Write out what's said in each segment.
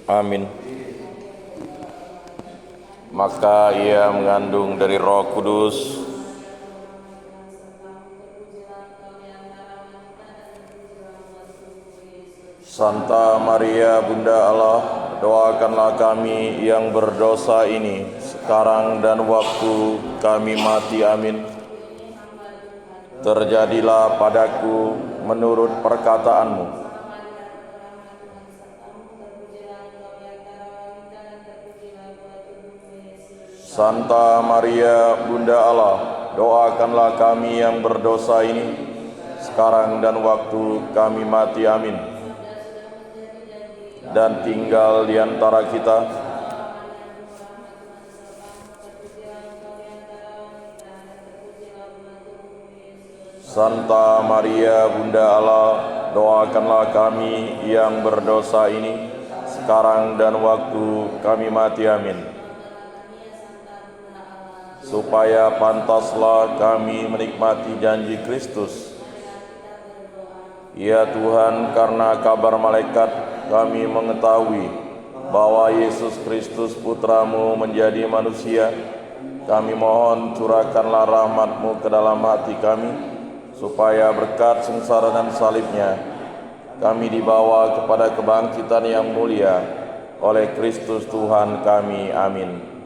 Amin. Maka ia mengandung dari Roh Kudus. Santa Maria Bunda Allah, doakanlah kami yang berdosa ini sekarang dan waktu kami mati. Amin. Terjadilah padaku menurut perkataanmu. Santa Maria Bunda Allah, doakanlah kami yang berdosa ini sekarang dan waktu kami mati. Amin. Dan tinggal di antara kita Santa Maria Bunda Allah, doakanlah kami yang berdosa ini sekarang dan waktu kami mati. Amin. Supaya pantaslah kami menikmati janji Kristus. Ya Tuhan, karena kabar malaikat kami mengetahui bahwa Yesus Kristus Putramu menjadi manusia. Kami mohon curahkanlah rahmat-Mu ke dalam hati kami, supaya berkat sengsara dan salibnya kami dibawa kepada kebangkitan yang mulia oleh Kristus Tuhan kami. Amin.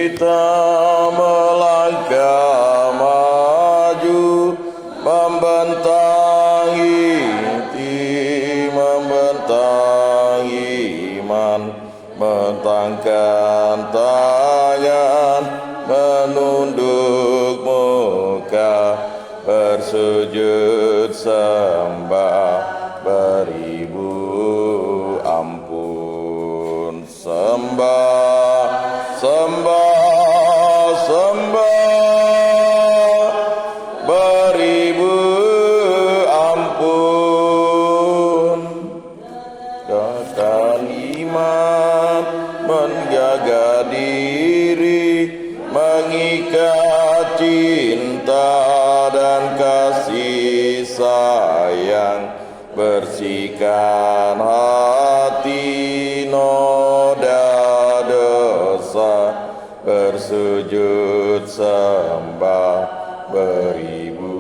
Kita melangkah maju membentangi bersujud sembah, beribu ampun. Sembah, sembah, sembah, beribu ampun. Kekal iman menjaga diri, mengikat cinta dan kasih sayang, bersihkan hati noda dosa, bersujud sembah, beribu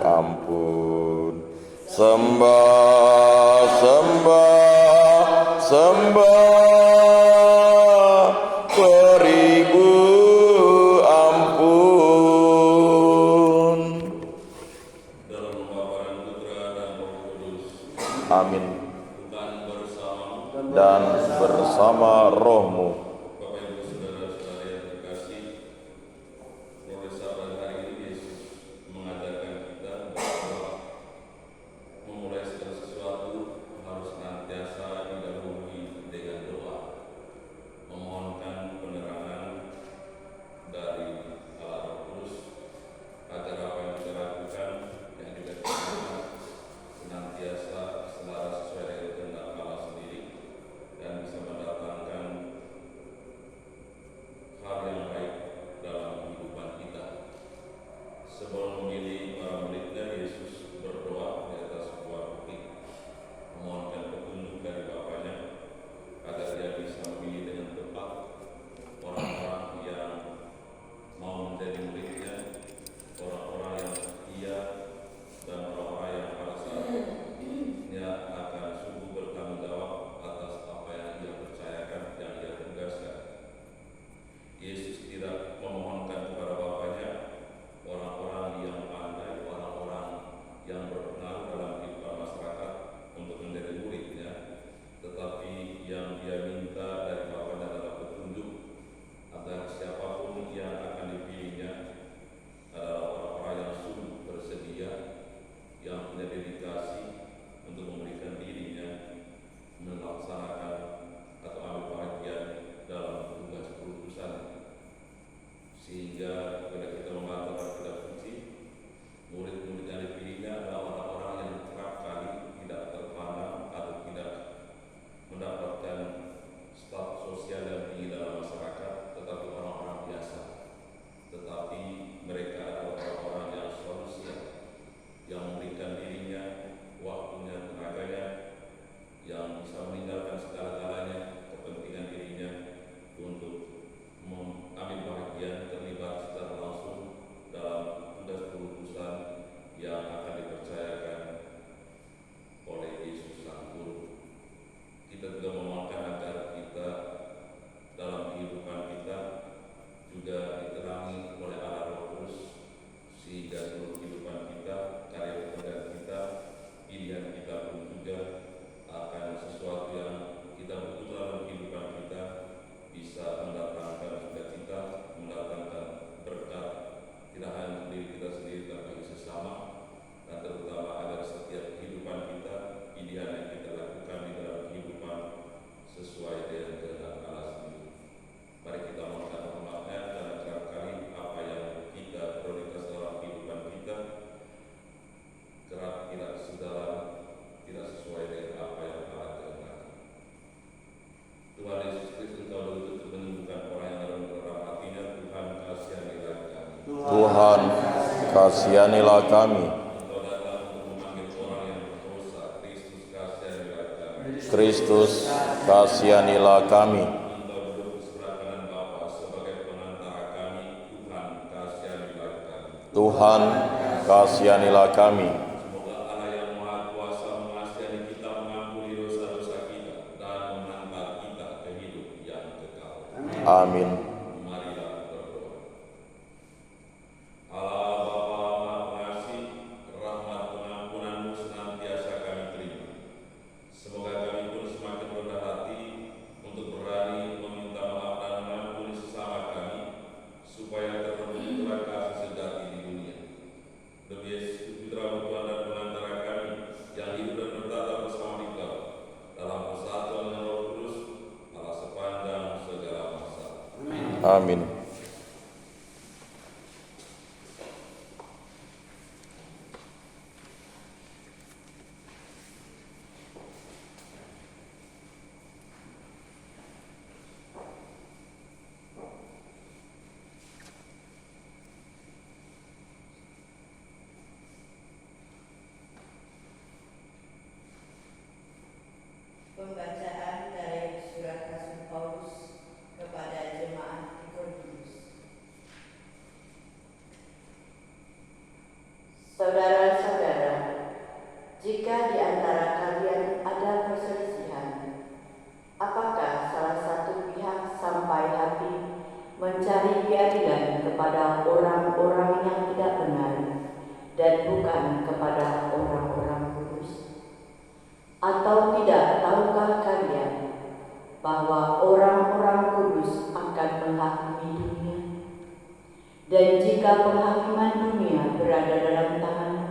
ampun. Sembah, sembah, sembah, beribu ampun. Dalam nama Bapa dan Putra dan Roh Kudus. Amin. Dan bersama rohmu. Bapak Ibu Saudara-saudara yang terkasih, oleh sahabat hari ini Yesus mengajarkan kita bahwa memulai segala sesuatu harus senantiasa didahului dengan doa, memohonkan penerangan dari Allah Roh Kudus agar apa yang kita lakukan, yang kita kerjakan senantiasa selaras sesuai dengan kehendak Allah sendiri dan bisa mendatangkan hal yang baik dalam kehidupan kita. Sebelum memilih para muridnya, Yesus berdoa di atas sebuah bukit, memohonkan petunjuk dari Bapaknya agar dia bisa memilih dengan tepat orang-orang yang mau menjadi muridnya, orang-orang yang setia, dan orang-orang yang pada saatnya akan sungguh bertanggung jawab atas apa yang ia percayakan, yang ia tugaskan. Yesus tidak memohonkan kepada Bapaknya orang-orang yang pandai, orang-orang yang berpengaruh dalam kehidupan masyarakat untuk menjadi muridnya, tetapi yang dia minta dari Bapaknya adalah petunjuk agar siapapun yang akan dipilihnya adalah orang-orang yang sungguh bersedia, yang punya dedikasi untuk memberikan dirinya melaksanakan atau ambil bagian dalam tugas perutusan, sehingga bila kita membaca kitab suci, murid-murid yang dipilihnya adalah orang-orang yang kerap kali tidak terpandang atau tidak mendapatkan status sosial yang tinggi dalam masyarakat, tetapi orang-orang biasa. Tetapi mereka adalah orang-orang yang selalu siap, yang memberikan dirinya, waktunya, tenaganya, yang bisa meninggalkan segala-galanya, kepentingan dirinya untuk mengambil bagian terlibat secara langsung dalam tugas perutusan yang akan dipercayakan oleh Yesus Sang Guru. Kita juga memohonkan agar kita dalam kehidupan kita juga diterangi oleh Allah Roh Kudus, sehingga seluruh kehidupan kita, karya pekerjaan kita, pilihan kita pun juga akan sesuatu yang kita butuh dalam kehidupan kita bisa mendatangkan sukacita, mendatangkan berkat, tidak hanya untuk diri kita sendiri tapi bagi sesama, dan terutama agar setiap kehidupan kita, pilihan yang kita lakukan di dalam kehidupan sesuai dengan kehendak Allah sendiri. Mari kita mohonkan rahmat-Nya dan kerap kali apa yang kita prioritas dalam kehidupan kita kerap tidak sedalam, tidak sesuai dengan apa yang Allah kehendaki. Tuhan Yesus Kristus, Engkau betul-betul menyembuhkan orang yang dalam dalam hatinya. Tuhan, kasihanilah kami. Tuhan, kasihanilah kami. Engkau datang untuk memanggil orang yang berdosa. Kristus, kasihanilah kami. Kristus, kasihanilah kami. Engkau duduk di sebelah kanan Bapa sebagai penantara kami. Tuhan, kasihanilah kami. Tuhan, kasihanilah kami. Semoga Allah yang Maha Kuasa mengasihani kita, mengampuni dosa-dosa kita, dan mengantar kita ke hidup yang kekal. Amin. Marilah berdoa. Allah Bapa Maha Pengasih, rahmat pengampunan-Mu senantiasa kami terima. Semoga kami pun semakin rendah hati untuk berani meminta maaf dan mengampuni sesama kami, supaya terbentuklah kasih sejati di dunia. Demi Yesus Amin. Pembacaan dari surat Rasul Paulus kepada jemaat di Korintus. Saudara-saudara, jika di antara kalian ada perselisihan, apakah salah satu pihak sampai hati mencari keadilan kepada orang-orang yang tidak benar dan bukan kepada orang-orang kudus? Atau tidak tahukah kalian bahwa orang-orang kudus akan menghakimi dunia? Dan jika penghakiman dunia berada dalam tanganmu,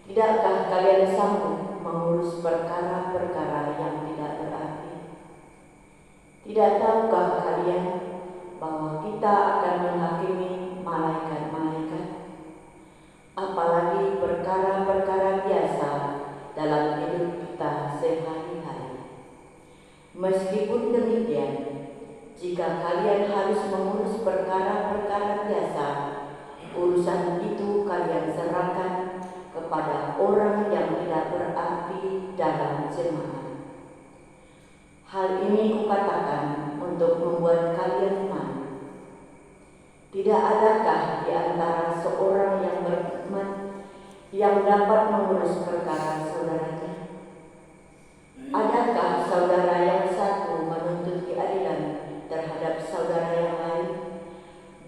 tidakkah kalian sanggup mengurus perkara-perkara yang tidak berarti? Tidak tahukah kalian bahwa kita akan menghakimi malaikat-malaikat? Apalagi perkara-perkara biasa dalam hidup kita sehari-hari. Meskipun demikian, jika kalian harus mengurus perkara-perkara biasa, urusan itu kalian serahkan kepada orang yang tidak berarti dalam jemaat. Hal ini kukatakan untuk membuat kalian malu. Tidak adakah di antara seorang yang beriman yang dapat mengurus perkara saudaranya? Adakah saudara yang satu menuntut keadilan terhadap saudara yang lain,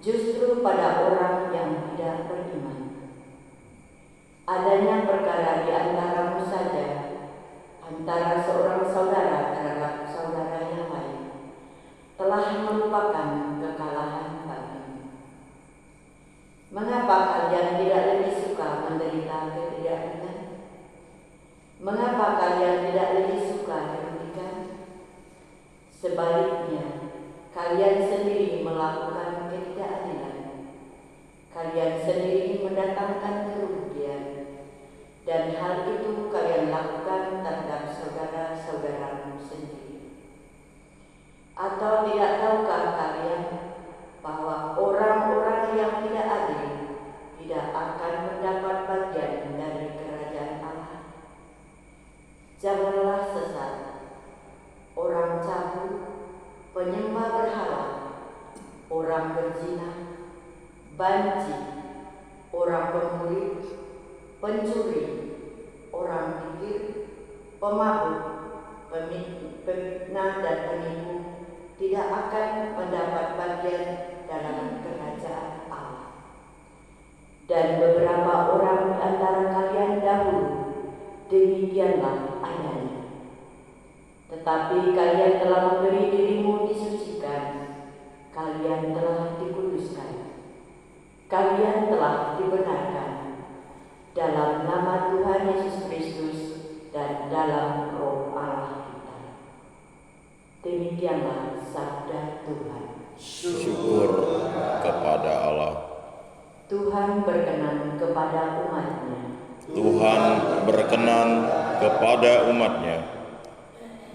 justru pada orang yang tidak beriman? Adanya perkara di antaramu saja, antara seorang saudara terhadap saudara yang lain, telah merupakan kekalahan bagimu. Mengapa kalian tidak lebih suka menderita ketidakadilan? Mengapa kalian tidak lebih suka dihentikan? Sebaliknya, kalian sendiri melakukan ketidakadilan. Kalian sendiri mendatangkan kerugian, dan hal itu kalian lakukan terhadap saudara-saudaramu sendiri. Atau tidak tahukah kalian bahwa orang-orang yang tidak adil tidak akan mendapat bagian dari kerajaan Allah? Janganlah sesat. Orang cabul, penyembah berhala, orang berzina, banci, orang pembunuh, pencuri, orang gigir, pemabuk, pemfitnah dan penipu tidak akan mendapat bagian dalam kerajaan Allah. Dan beberapa orang di antara kalian dahulu demikianlah adanya. Tetapi kalian telah memberi dirimu disucikan, kalian telah dikuduskan, kalian telah dibenarkan dalam nama Tuhan Yesus Kristus dan dalam Roh Allah kita. Demikianlah sabda Tuhan. Syukur kepada Allah. Tuhan berkenan kepada umat-Nya. Tuhan berkenan kepada umat-Nya.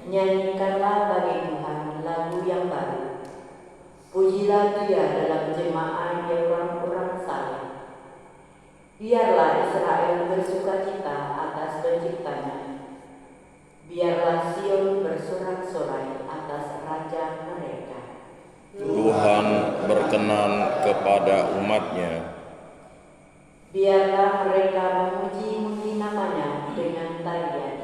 Nyanyikanlah bagi Tuhan lagu yang baru. Pujilah Dia dalam jemaah yang orang-orang saleh. Biarlah Israel bersukacita atas penciptanya. Biarlah Sion bersorak-sorai atas Raja mereka. Tuhan berkenan kepada umat-Nya. Biarlah mereka memuji-muji namanya dengan tarian.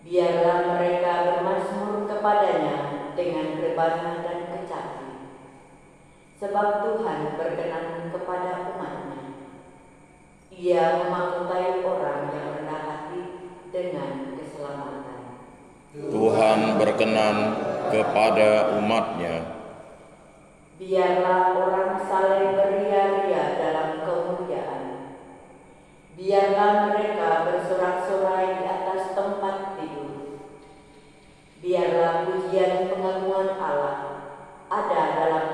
Biarlah mereka bermazmur kepadanya dengan rebana dan kecapi. Sebab Tuhan berkenan kepada umat-Nya. Ia memahkotai orang yang rendah hati dengan keselamatan. Tuhan berkenan kepada umat-Nya. Biarlah orang saleh beria-ria dalam kemuliaan. Biarlah mereka bersorak-sorai di atas tempat tidur. Biarlah pujian pengagungan Allah ada dalam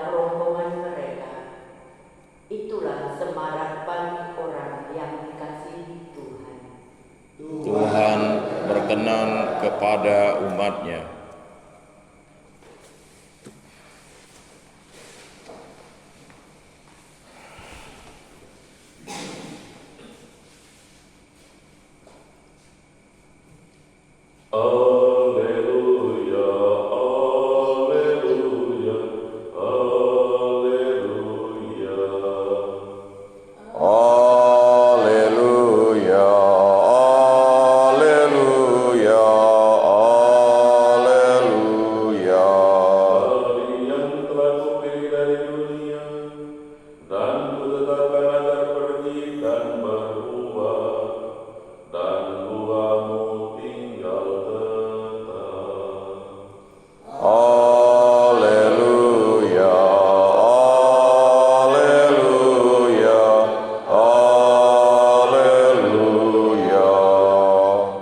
semarak bagi orang yang dikasihi Tuhan. Tuhan berkenan kepada umat-Nya. Alleluia, alleluia, alleluia. Haleluya, haleluya, haleluya. Hari yang telah kupilih dari dunia, dan kutetapkan agar pergi dan berbuah, dan buahmu tinggal tetap. Haleluya, haleluya, haleluya.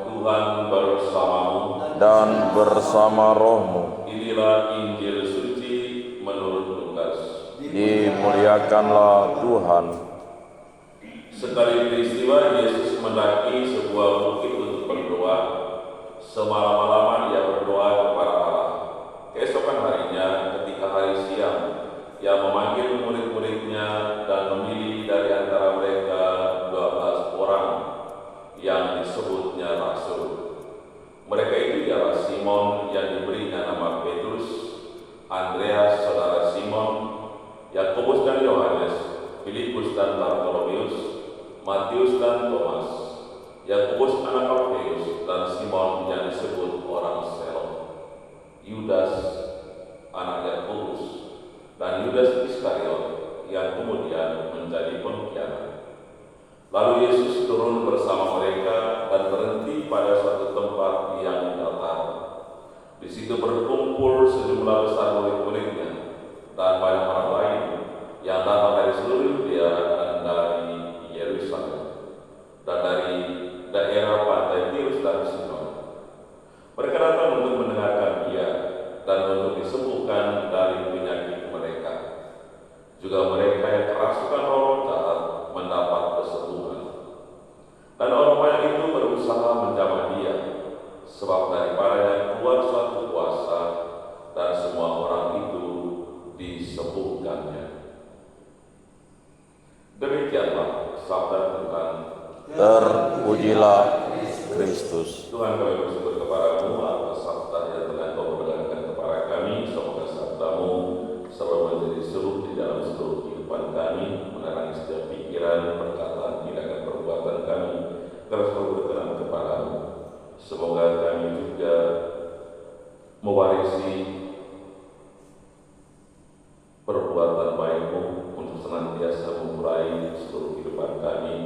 Tuhan bersamamu. Dan bersama rohmu, Inilah Injil suci menurut Lukas. dimuliakanlah Tuhan. Sekali peristiwa Yesus mendaki sebuah bukit untuk berdoa. Semalam-malaman ia berdoa kepada Allah. Keesokan harinya ketika hari siang, ia memanggil murid-muridnya dan memilih dari antara mereka 12 orang yang disebutnya rasul. Mereka itu ialah Simon yang diberinya nama Petrus, Andreas saudara Simon, Yakobus dan Yohanes, Filipus dan Bartolomeus, Matius dan Thomas, Yakobus anak Alfeus dan Simon yang disebut orang Selot, Yudas anak Yakobus, dan Yudas Iskariot yang kemudian menjadi pengkhianat. Lalu Yesus turun bersama mereka dan berhenti pada suatu tempat yang datar. Di situ berkumpul sejumlah besar murid-muridnya dan banyak orang lain yang datang dari seluruh Yudea dan dari Yerusalem dan dari daerah pantai Tirus dan Sidon. Mereka datang untuk mendengarkan Dia dan untuk disembuhkan dari penyakit mereka. Juga mereka yang kerasukan roh jahat mendapat kesembuhan. Dan orang banyak itu berusaha menjamah Dia, sebab daripadanya keluar suatu kuasa, dan semua orang itu disembuhkannya. Demikianlah sabda Tuhan. Terpujilah Kristus. Tuhan, kami bersyukur kepadamu atas sabda yang telah Kau perdengarkan kepada kami. Semoga sabdamu selalu menjadi seruh di dalam seluruh kehidupan kami, menerangi setiap pikiran, perkataan, tindakan, perbuatan kami, terus selalu berkenan kepadamu. Semoga kami juga mewarisi perbuatan baik-Mu untuk senantiasa memulai seluruh kehidupan kami,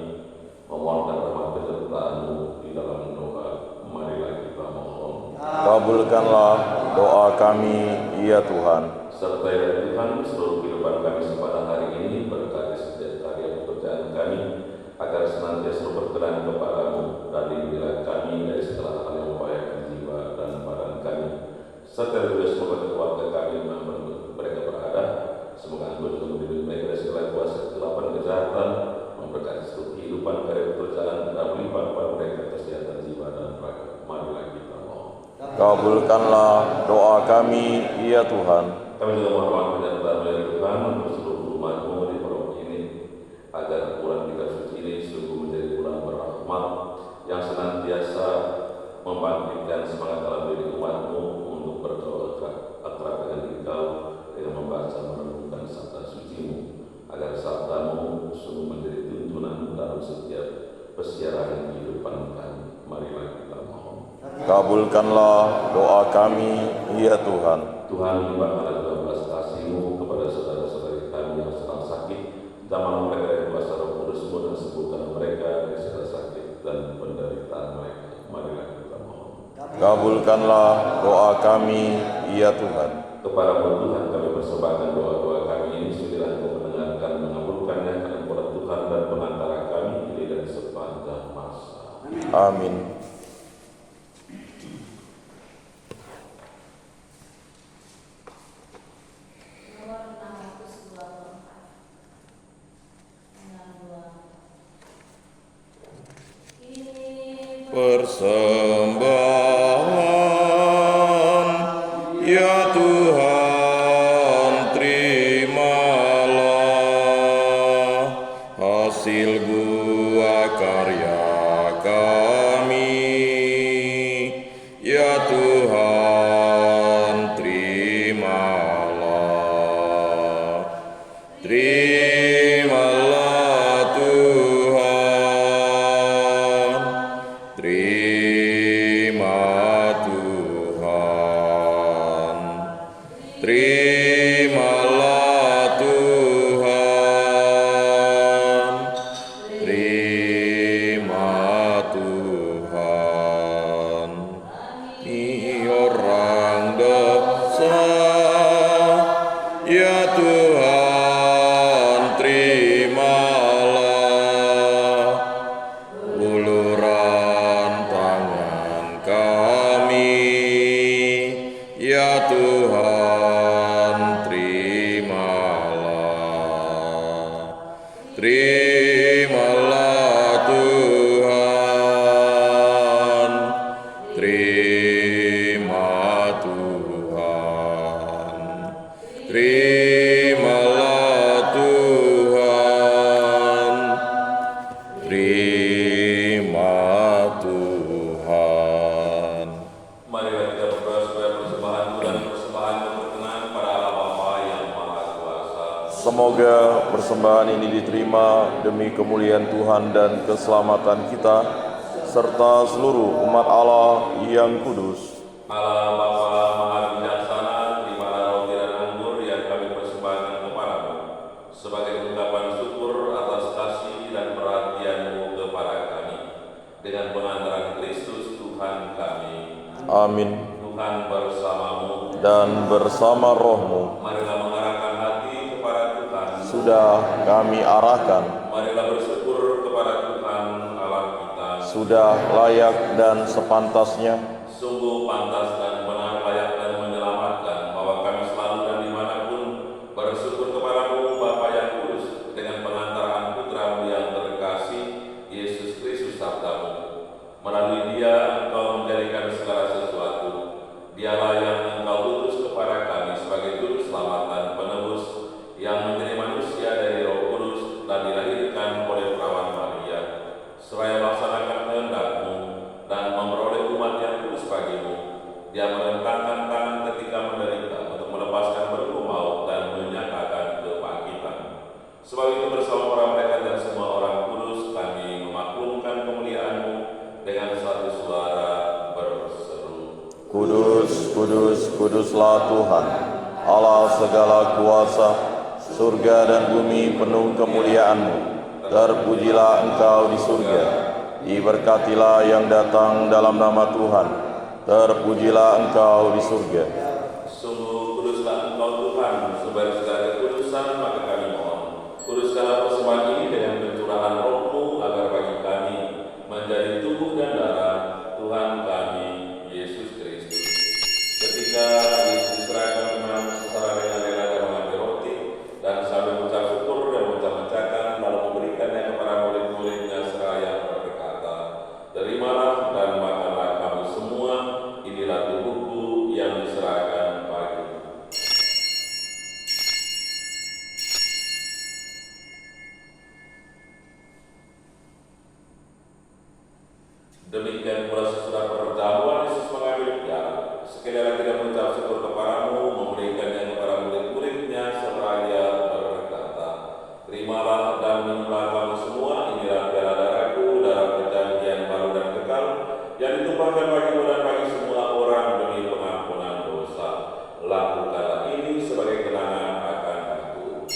memohonkan rahmat penyertaan-Mu di dalam doa. Marilah kita mohon. Kabulkanlah doa kami, ya Tuhan. Sertai ya Tuhan seluruh kehidupan kami sepanjang hari ini, berkati setiap karya pekerjaan kami, agar senantiasa berkenan kepadamu, dan lindungilah kami dari segala hal yang membahayakan jiwa dan badan kami. Serta juga semoga keluarga kami dimanapun mereka berada, semoga Engkau juga melindungi mereka dari segala kuasa kegelapan kejahatan, memberkati seluruh kehidupan karya pekerjaan, dan melimpah kepada mereka kesehatan jiwa dan raga. Marilah kita mohon. Kabulkanlah doa kami, ya Tuhan. Kami juga mohon penyertaan dari Tuhan untuk seluruh umat-Mu di pondok ini, agar bulan kita suci ini sungguh menjadi bulan berrahmat yang senantiasa membangkitkan semangat dalam diri umat-Mu untuk berdoa akrab dengan Engkau dengan membaca merenungkan sabda suci-Mu, agar sabda-Mu sungguh menjadi tuntunan dalam setiap persiaran kehidupan kami. Marilah kita mohon. Kabulkanlah doa kami, ya Tuhan. Tuhan, limpahkanlah juga belas kasih-Mu kepada saudara-saudari kami yang sedang sakit, jamah mereka dari kuasa Roh Kudus-Mu, dan sembuhkan mereka dari segala sakit dan penderitaan mereka. Marilah kita mohon. Kabulkanlah doa kami, ya Tuhan. Kepada-Mu Tuhan kami persembahkan doa-doa kami ini, sudilah Engkau mendengarkan, mengabulkannya, karena Engkau Tuhan dan pengantara kami kini dan sepanjang masa. Amin. Nomor 624. persembahan. Ya Tuhan, terimalah hasil buah karya kami. Ya Tuhan, terimalah. Terimalah Tuhan, terima Tuhan, terimalah Tuhan, terima Tuhan. Ini orang dosa, ya Tuhan, terimalah uluran tangan kami. Ya Tuhan, terimalah. Terimalah Tuhan, terima Tuhan, terimalah Tuhan, terima Tuhan. Marilah kita berdoa supaya persembahan dan persembahan berkenan pada Allah Bapa yang Maha Kuasa. Semoga persembahan ini diterima demi kemuliaan Tuhan dan keselamatan kita, serta seluruh umat Allah yang kudus. Allah Bapa Maha Bijaksana, terimalah roti dan anggur yang kami persembahkan kepadamu sebagai ungkapan syukur atas kasih dan perhatian-Mu kepada kami. Dengan pengantaran Kristus Tuhan kami. Amin. Tuhan bersamamu. Dan bersama rohmu Marilah mengarahkan hati kepada Tuhan. sudah kami arahkan, Marilah bersyukur kepada Tuhan Allah kita. sudah layak dan sepantasnya. Sungguh pantas dan benar, layak dan menyelamatkan bahwa kami selalu dan dimanapun bersyukur kepadamu Bapa yang kudus dengan pengantaran Putra-Mu yang terkasih Yesus Kristus sabdamu. Melalui Dia Engkau menjadikan segala sesuatu. Dialah yang Engkau utus kepada kami sebagai juru selamat dan penebus yang menjadi manusia dari Roh Kudus dan dilahirkan oleh perawan Maria, seraya melaksanakan kehendak-Mu dan memperoleh umat yang kudus bagimu. Dia merentangkan tangan ketika menderita untuk melepaskan belenggu maut dan menyatakan kebangkitan. Sebab itu bersama para malaikat dan semua orang kudus kami memaklumkan kemuliaan-Mu dengan satu suara berseru. Kudus, kudus, kuduslah Tuhan, Allah segala kuasa, surga dan bumi penuh kemuliaan-Mu. Terpujilah Engkau di surga, diberkatilah yang datang dalam nama Tuhan. Terpujilah Engkau di surga. Sungguh kuduslah Engkau Tuhan, sumber segala kekudusan, maka kami mohon, kuduskanlah persembahan ini dengan pencurahan Roh-Mu agar bagi kami menjadi tubuh dan darah Tuhan kami Yesus Kristus. Ketika diserahkan secara dengan rela dan mengambil roti dan sambil mengucap syukur dan mengucapkan lalu memberikannya kepada murid-muridnya seraya berkata, terimalah dan makanlah kamu semua, inilah tubuhku yang diserahkan bagimu. Demikian pula sesudah perjamuan Yesus mengambil piala, sekali lagi dia mengucap syukur kepadamu, memberikannya kepada murid-muridnya seraya berkata, terimalah dan minumlah kamu semua, inilah piala darahku, darah perjanjian baru dan kekal, yang ditumpahkan bagimu dan bagi semua orang demi pengampunan dosa. Lakukanlah ini sebagai kenangan akan aku.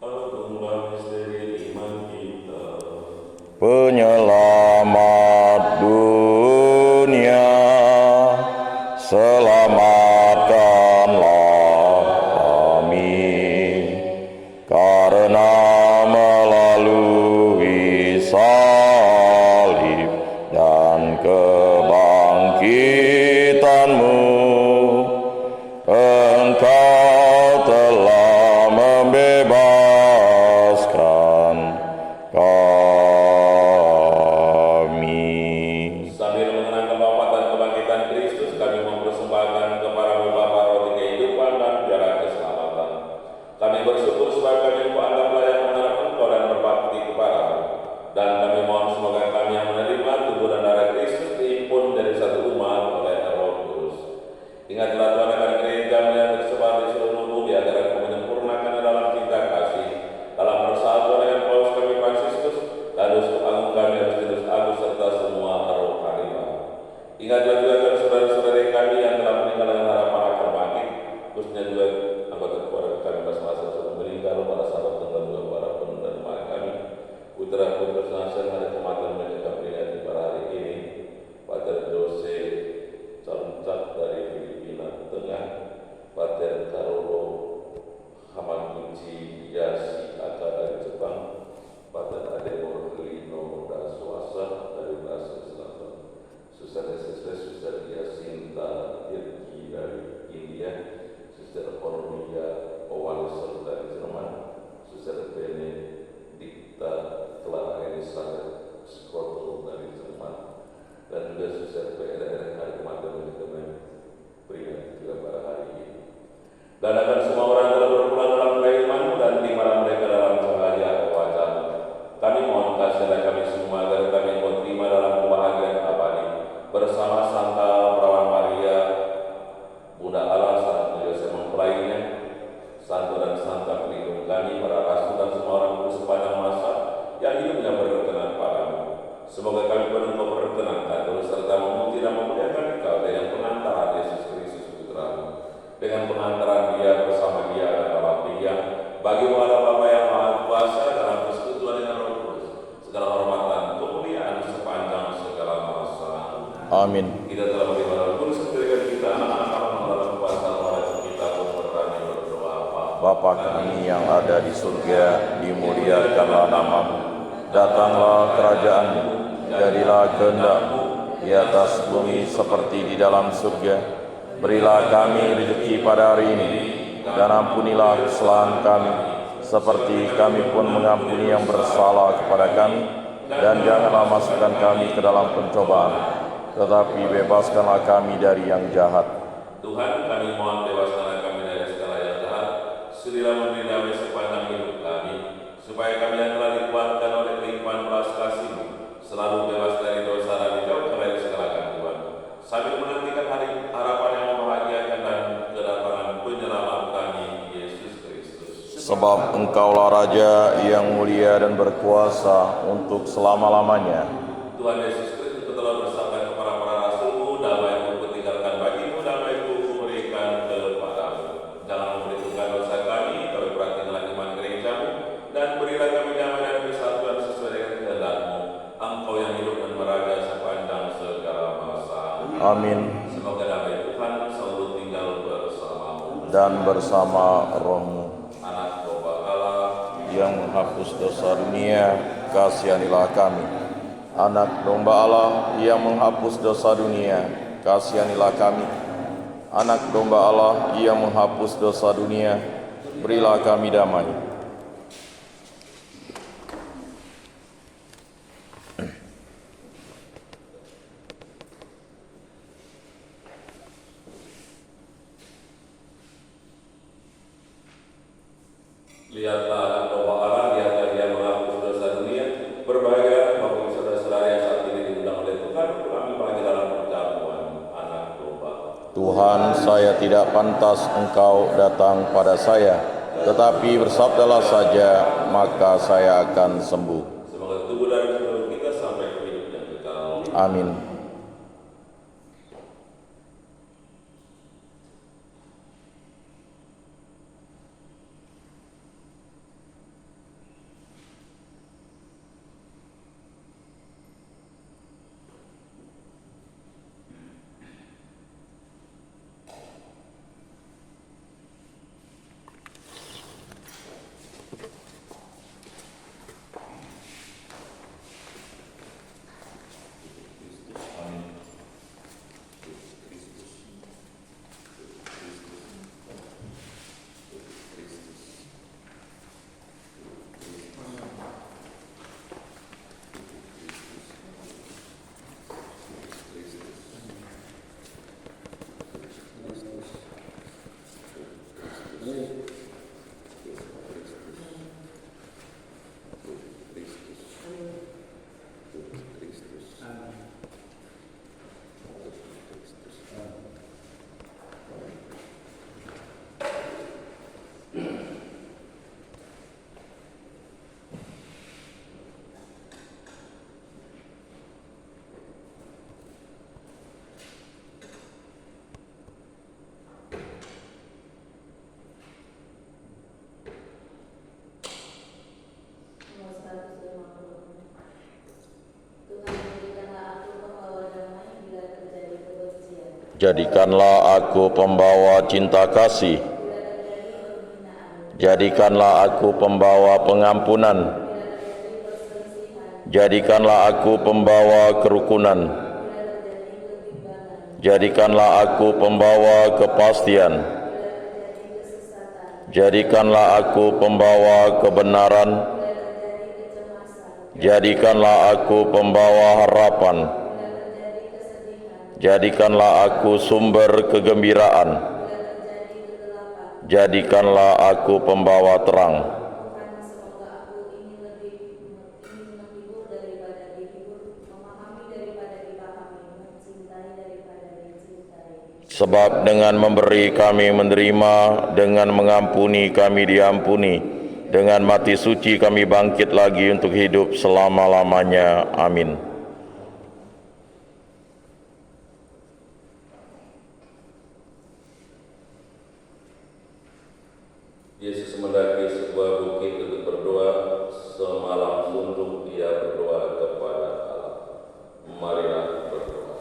Agunglah misteri iman kita. Penyelamat dunia, selamatkanlah kami, karena melalui salib dan kebangkitan-Mu, Engkau telah bersaksian hari kematian mereka peringati pada hari ini, Pater Jose Cancak dari Filipina Tengah, Pater Karolo Hamaguchi Yashi Aka dari Jepang, Pater Ademo Lino Daswasa dari Brazil Selatan, Suster SSS Suster Yasinta Tirki dari India, Suster Cornelia Owalser dari Jerman, Suster Benedikta Clara Elizabeth Skottel dari Jerman, dan juga Suster PRR hari kematian manajemen peringati juga pada hari ini. Dan akan semua orang telah berpulang dalam keiman dan dimana mereka dalam cahaya wajah. Kami mohon kasih dan kami semua agar kami mau terima dalam kebahagiaan abadi bersama Santa Perawan Maria, Bunda Allah, Santo Yosef mempelainya, Santo dan Santa pelindung kami, para rasul dan semua orang kudus sepanjang masa yang hidupnya berkenan padamu. Semoga kami penuh berkenan terus serta memuji dan memuliakan Engkau dengan pengantaran Yesus Kristus Putra-Mu, dengan pengantaran Dia bersama Dia dan dalam Dia, bagi Allah Bapa yang Maha Kuasa dalam persekutuan dengan Roh Kudus, segala hormatan kemuliaan sepanjang segala masa. Amin. Kita telah menerima Roh Kudus ketika kita anak-anak Allah dalam kuasa Allah, kita pun berani berdoa. Bapa kami yang ada di surga, dimuliakanlah nama-Mu. Datanglah kerajaan-Mu, jadilah kehendak-Mu di atas bumi seperti di dalam surga. Berilah kami rezeki pada hari ini, dan ampunilah kesalahan kami, seperti kami pun mengampuni yang bersalah kepada kami. Dan janganlah masukkan kami ke dalam pencobaan, tetapi bebaskanlah kami dari yang jahat. Tuhan, kami mohon bebaskanlah kami dari segala yang jahat, sudilah memberi damai sepanjang hidup kami, supaya kami yang telah dikuatkan oleh limpahan belas kasih-Mu, selalu bebas dari dosa dan dijauhkan dari segala gangguan, sambil menantikan hari harapan yang membahagiakan dan kedatangan penyelamat kami, Yesus Kristus. Sebab Engkaulah Raja yang mulia dan berkuasa untuk selama-lamanya. Tuhan Yesus Kristus telah bersabda kepada para rasul-Mu, damai-Ku kutinggalkan bagimu, damai-Ku kuberikan kepadamu. Jangan memperhitungkan dosa kami, tapi perhatikanlah iman gereja-Mu, dan berilah kami damai dan persatuan sesuai dengan kehendak-Mu. Engkau yang hidup dan meraja sepanjang segala masa. Amin. Semoga damai Tuhan selalu tinggal bersama-Mu. Dan bersama roh-Mu. Anak domba Allah Yang menghapus dosa dunia, kasihanilah kami. Anak domba Allah yang menghapus dosa dunia, kasihanilah kami. Anak domba Allah yang menghapus dosa dunia, berilah kami damai. Lihatlah anak domba Allah, lihatlah Dia menghapus dosa dunia. Berbahagia bagi saudara-saudara yang saat ini diundang oleh Tuhan untuk ambil bagian dalam perjamuan anak domba. Tuhan, saya tidak pantas Engkau datang pada saya, tetapi bersabdalah saja, maka saya akan sembuh. Semoga tubuh dan seluruh kita sampai ke hidup yang kekal. Amin. Jadikanlah aku pembawa cinta kasih. Jadikanlah aku pembawa pengampunan. Jadikanlah aku pembawa kerukunan. Jadikanlah aku pembawa kepastian. Jadikanlah aku pembawa kebenaran. Jadikanlah aku pembawa harapan. Jadikanlah aku sumber kegembiraan. Jadikanlah aku pembawa terang. Sebab dengan memberi kami menerima, dengan mengampuni kami diampuni, dengan mati suci kami bangkit lagi untuk hidup selama-lamanya. Amin. Yesus mendaki sebuah bukit untuk berdoa. Semalam suntuk ia berdoa kepada Allah. Marilah berdoa.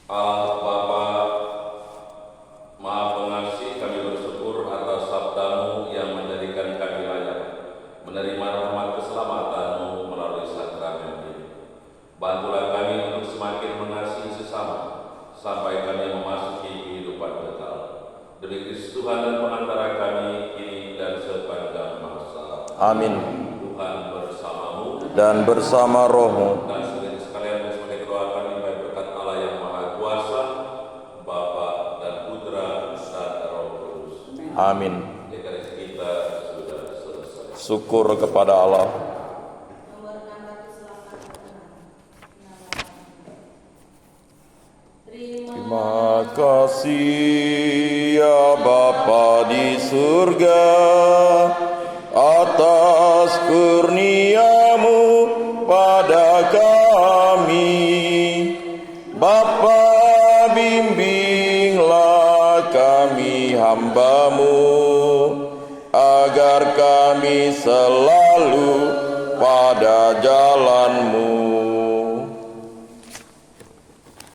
Allah Bapa Maha Pengasih, kami bersyukur atas sabda-Mu yang menjadikan kami layak menerima rahmat keselamatan-Mu melalui sakramen ini. Bantulah kami untuk semakin mengasihi sesama sampai kami memasuki kehidupan kekal. Demi Kristus Tuhan dan pengantara kami kini dan sepanjang masa. Amin. Tuhan bersamamu Dan bersama rohmu. dan seluruh sekalian sebagai doa kami baik berkat Allah yang Maha Kuasa, Bapa dan Putra dan Roh Kudus. Amin. Ekaristi kita sudah selesai. Syukur kepada Allah. Terima kasih ya Bapa di surga atas kurnia-Mu pada kami. Bapa, bimbinglah kami hamba-Mu agar kami selalu pada jalan-Mu.